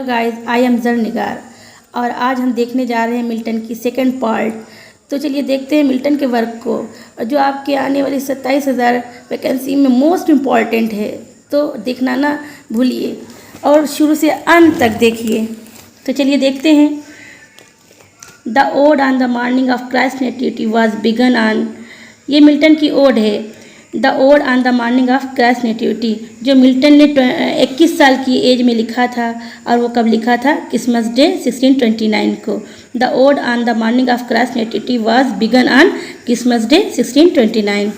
Guys, I am जरनिगार और आज हम देखने जा रहे हैं मिल्टन की सेकंड पार्ट। तो चलिए देखते हैं मिल्टन के वर्क को जो आपके आने वाली 27,000 वैकेंसी में मोस्ट इम्पॉर्टेंट है। तो देखना ना भूलिए और शुरू से अंत तक देखिए। तो चलिए देखते हैं। The ode on the morning of Christ nativity was begun on, ये मिल्टन की ओड है। The ode on the morning of Christ nativity जो मिल्टन ने 21 साल की एज में लिखा था, और वो कब लिखा था? क्रिसमस डे 1629 को। The ode on the morning of Christ nativity was begun on Christmas day 1629।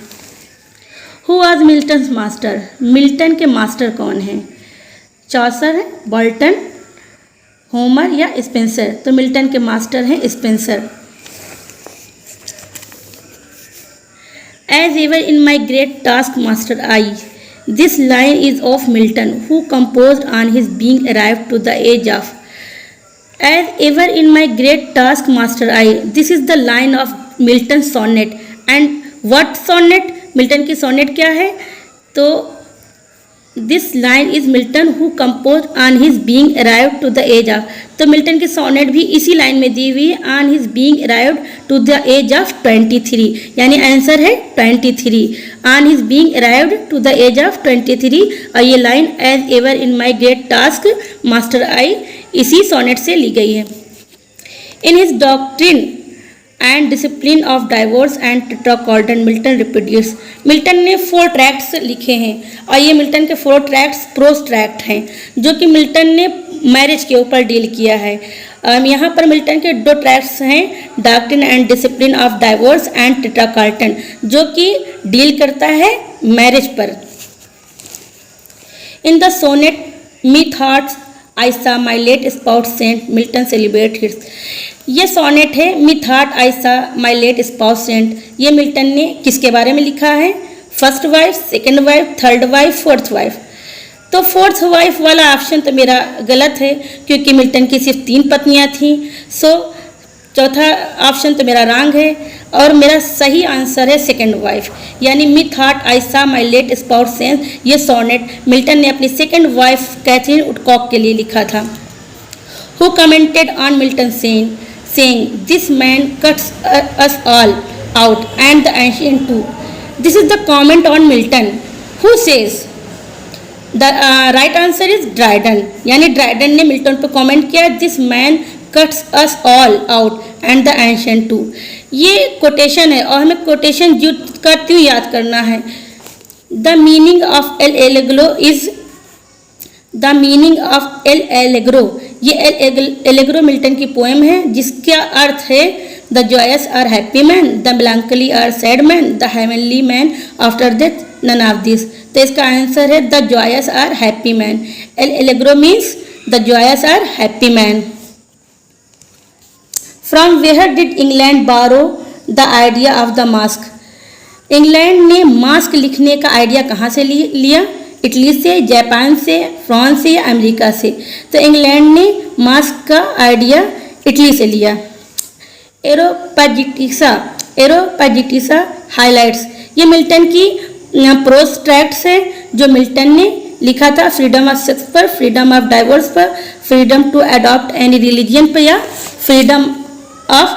Who was Milton's master? Milton के मास्टर कौन हैं? चौसर है, बॉल्टन, होमर या स्पेंसर? तो मिल्टन के मास्टर हैं Spenser. As ever in my great taskmaster I, this line is of Milton, who composed on his being arrived to the age of. As ever in my great taskmaster I, this is the line of Milton's sonnet. And what sonnet? Milton की sonnet क्या है? तो this line is Milton who compose on his being arrived to the age of. तो Milton की sonnet भी इसी line में दी हुई है, on his being arrived to the age of 23, यानी आंसर है 23। On his being arrived to the age of 23। और ये line as ever in my great task master eye इसी सोनेट से ली गई है। In his doctrine and discipline of divorce and Tetrachordon Milton reproduce. Milton ने 4 tracts लिखे हैं और ये मिल्टन के 4 ट्रैक्ट्स प्रोज ट्रैक्ट हैं जो कि मिल्टन ने मैरिज के ऊपर डील किया है। यहाँ पर मिल्टन के 2 ट्रैक्ट्स हैं, doctrine and discipline of divorce and Tetrachordon, जो कि डील करता है मैरिज पर। In the sonnet me thoughts I saw my late spouse saint Milton celebrate hits. ये सोनेट है me thought I saw my late spouse saint. ये Milton ने किसके बारे में लिखा है? First wife, second wife, third wife, fourth wife. तो फोर्थ वाइफ वाला ऑप्शन तो मेरा गलत है क्योंकि मिल्टन की सिर्फ 3 पत्नियां थीं। सो चौथा ऑप्शन तो मेरा रॉन्ग है और मेरा सही आंसर है सेकंड वाइफ, यानी मी thought I saw my late spouse Saint. ये सोनेट मिल्टन ने अपनी सेकंड वाइफ कैथरीन वुडकॉक के लिए लिखा था। Who commented on Milton saying this man cuts us all out and the ancient too. This is the comment on Milton. Who says? The right answer is Dryden. यानी Dryden ने Milton पर comment किया, this man cuts us all out and the ancient too. ये quotation है और हमें quotation use करते हुए याद करना है। The meaning of El Allegro is the meaning of El Allegro. ये एल एलेग्रो मिल्टन की पोएम है जिसका अर्थ है the joyous or happy man, the melancholy or sad man, the heavenly man after death, none of this. तो इसका answer है the joyous or happy man. El Allegro means the joyous or happy man. From where did England borrow the idea of the masque? England ने masque लिखने का idea कहाँ से लिया? Italy से, जापान से, फ्रांस से या अमेरिका से? तो इंग्लैंड ने मास्क का आइडिया इटली से लिया। एरोपैजिटिसा हाइलाइट्स, ये मिल्टन की प्रोज ट्रैक्ट्स है जो मिल्टन ने लिखा था फ्रीडम ऑफ सेक्स पर, फ्रीडम ऑफ डाइवोर्स पर, freedom to adopt any religion पर या फ्रीडम ऑफ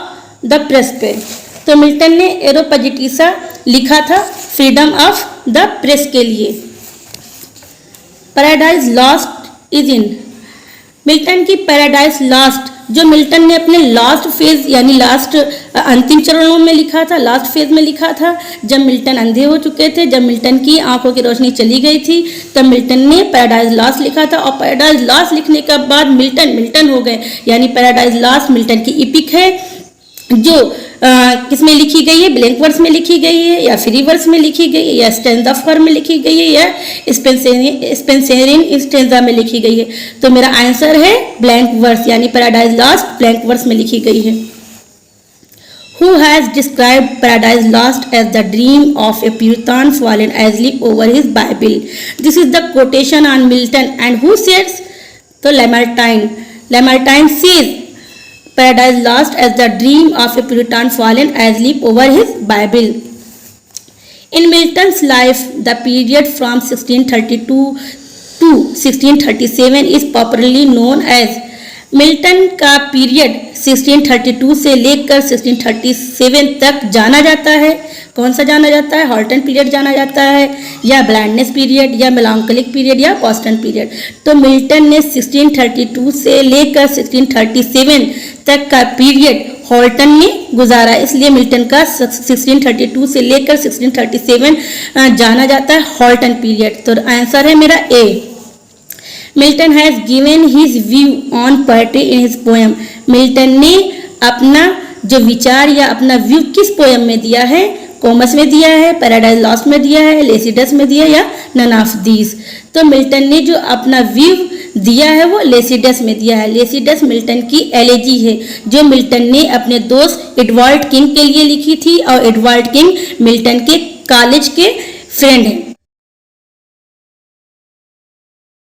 द प्रेस पे। तो मिल्टन ने एरोपैजिटिसा लिखा था फ्रीडम ऑफ द प्रेस के लिए। Paradise lost is in. Milton की पैराडाइज लॉस्ट जो मिल्टन ने अपने लास्ट फेज यानी लास्ट अंतिम चरणों में लिखा था, लास्ट फेज में लिखा था, जब मिल्टन अंधे हो चुके थे, जब मिल्टन की आंखों की रोशनी चली गई थी, तब मिल्टन ने पैराडाइज लॉस्ट लिखा था। और पैराडाइज लॉस्ट लिखने के बाद मिल्टन हो गए, यानी पैराडाइज लॉस्ट मिल्टन की इपिक है जो किसमें लिखी गई है? ब्लैंक वर्स में लिखी गई है या फ्री वर्स में लिखी गई है या स्टेंजा फॉर्म में लिखी गई है या स्पेंसेरियन स्टेंजा में लिखी गई है? तो मेरा आंसर है ब्लैंक वर्स, यानी पैराडाइज लॉस्ट ब्लैंक वर्स में लिखी गई है। Who has described Paradise Lost as the dream of a Puritan fallen asleep over his Bible? This is the quotation on Milton, and who says? तो Lamartine. Lamartine says Paradise Lost as the dream of a Puritan fallen asleep over his Bible. In Milton's life, the period from 1632 to to 1637 is popularly known as. Milton का period 1632 से लेकर 1637 तक जाना जाता है। कौन सा जाना जाता है? हॉल्टन पीरियड जाना जाता है, या ब्लाइंडनेस पीरियड, या मेलांकोलिक पीरियड, या बॉस्टन पीरियड। तो मिल्टन ने 1632 से लेकर 1637 तक का पीरियड हॉल्टन ने गुजारा, इसलिए मिल्टन का 1632 से लेकर 1637 जाना जाता है हॉल्टन पीरियड। तो आंसर है मेरा A. Milton has given his view on poetry in his poem. Milton ने अपना जो विचार या अपना व्यू किस पोएम में दिया है? कॉमस में दिया है, पैराडाइज लॉस्ट में दिया है, लेसिडस में दिया, या नन ऑफ दीज। तो मिल्टन ने जो अपना व्यू दिया है वो लेसिडस में दिया है। लेसिडस मिल्टन की एलेजी है जो मिल्टन ने अपने दोस्त एडवर्ड किंग के लिए लिखी थी, और एडवर्ड किंग मिल्टन के कॉलेज के फ्रेंड हैं।